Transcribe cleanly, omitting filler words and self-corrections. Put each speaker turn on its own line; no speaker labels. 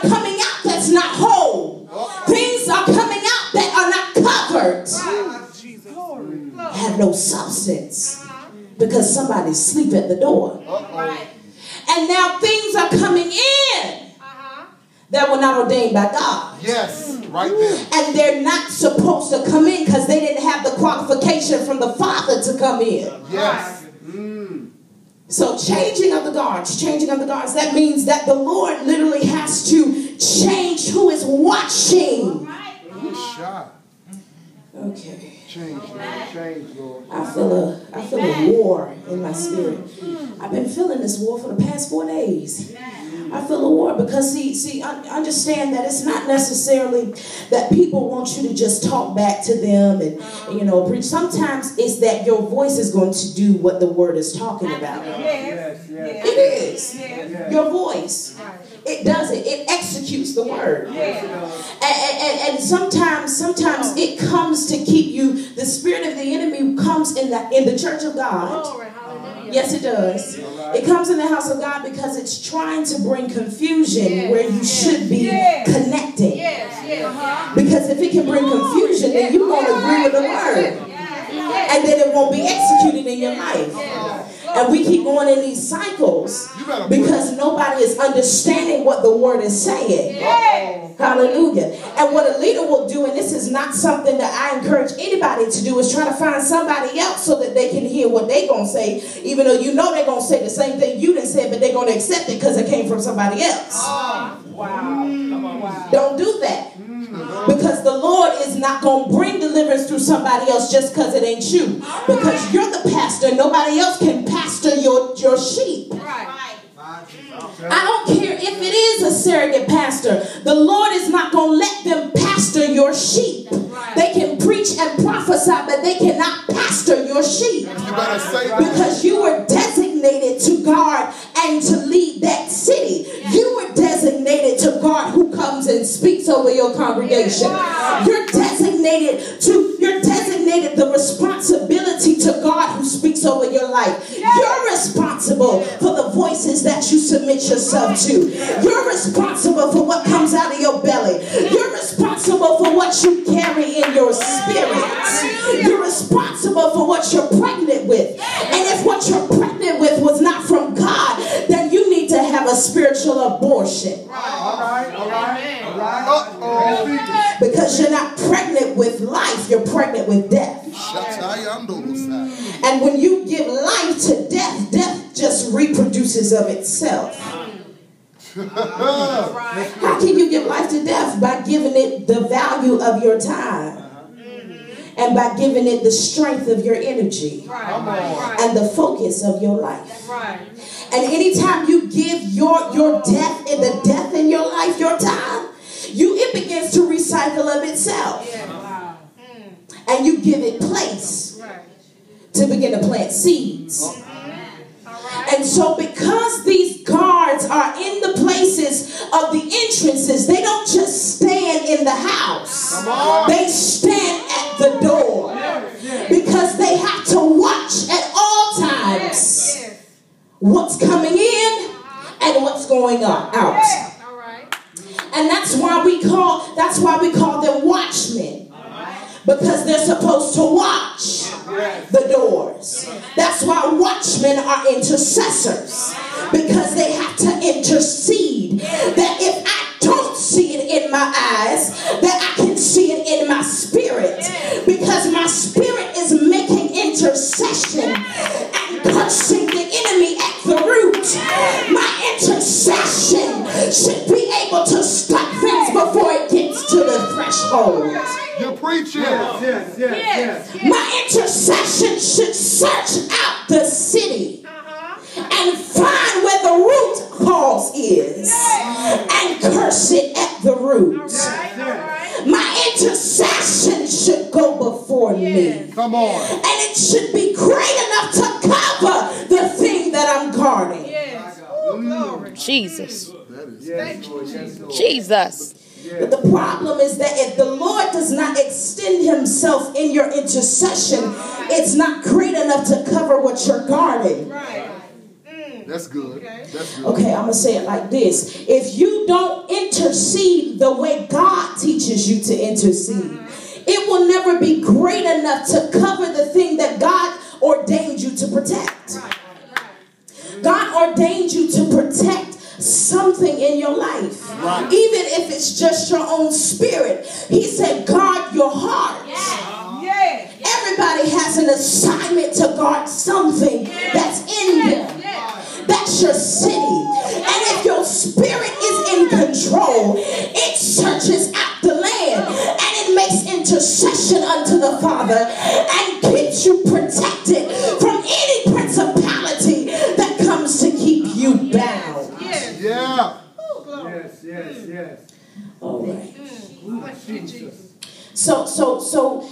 coming out that's not whole. Things are coming out that are not covered. Have no substance. Because somebody's asleep at the door. And now things are coming in that were not ordained by God.
Yes, right there.
And they're not supposed to come in because they didn't have the qualification from the Father to come in.
Yes.
So changing of the guards, that means that the Lord literally has to change who is watching. Okay.
Change, Lord.
I feel a war in my spirit. I've been feeling this war for the past 4 days. I feel a war because understand that it's not necessarily that people want you to just talk back to them and preach. Sometimes it's that your voice is going to do what the word is talking about. It is. Your voice. It does it. It executes the word. And sometimes it comes to keep you. The spirit of the enemy comes in the church of God. Yes, it does. It comes in the house of God because it's trying to bring confusion where you should be connecting. Because if it can bring confusion, then you won't agree with the word. And then it won't be executed in your life. And we keep going in these cycles because nobody is understanding what the word is saying. Hallelujah. And what a leader will do, and this is not something that I encourage anybody to do, is try to find somebody else so that they can hear what they're going to say, even though you know they're going to say the same thing you didn't say, but they're going to accept it because it came from somebody else. Don't do that. Because the Lord is not going to bring deliverance through somebody else just because it ain't you. Because you're the pastor. Nobody else can pastor your sheep. I don't care if it is a surrogate pastor. The Lord is not going to let them pastor your sheep. They can preach and prophesy, but they cannot pastor your sheep. Because you were designated to guard and to lead that city. You were designated to guard who comes and speaks over your congregation. You're designated the responsibility to God who speaks over your life. You're responsible for the voices that you submit yourself to. You're responsible for what comes out of your belly. You're responsible for what you carry in your spirit. You're responsible for what you're pregnant with. And if what you're pregnant with was not from God, then you need to have a spiritual abortion. Because you're not pregnant with life, you're pregnant with death. And when you give life to death, death just reproduces of itself. How can you give life to death? By giving it the value of your time. And by giving it the strength of your energy. And the focus of your life. And anytime you give your death in the death in your life, your time, it begins to recycle of itself. And you give it place to begin to plant seeds. And so because these guards are in the places of the entrances, they don't just stand in the house. They stand at the door. Because they have to watch at all times what's coming in and what's going out. And that's why we call them watchmen. Because they're supposed to watch the doors. That's why watchmen are intercessors. Because they have to intercede. That if I don't see it in my eyes, that I can see it in my spirit. Because my spirit is making intercession and cursing the enemy at the root. My intercession should be able to stop things before it gets to the threshold.
You're preaching. Yes.
My intercession should search out the city and find where the root cause is and curse it at the root. My intercession should go before me.
Come on.
And it should be great enough to cover the thing that I'm guarding.
Jesus. Jesus.
But the problem is that if the Lord does not extend himself in your intercession, it's not great enough to cover what you're guarding.
That's good. That's good.
Okay, I'm going to say it like this. If you don't intercede the way God teaches you to intercede, it will never be great enough to cover the thing that God ordained you to protect. God ordained you to protect something in your life.
Right.
Even if it's just your own spirit. He said, guard your heart. Everybody has an assignment to guard something that's in them. That's your city. And if your spirit is in control, it searches out the land and it makes intercession unto the Father and keeps you protected from any principality that comes to keep you bound.
Yeah.
Yes.
All right. So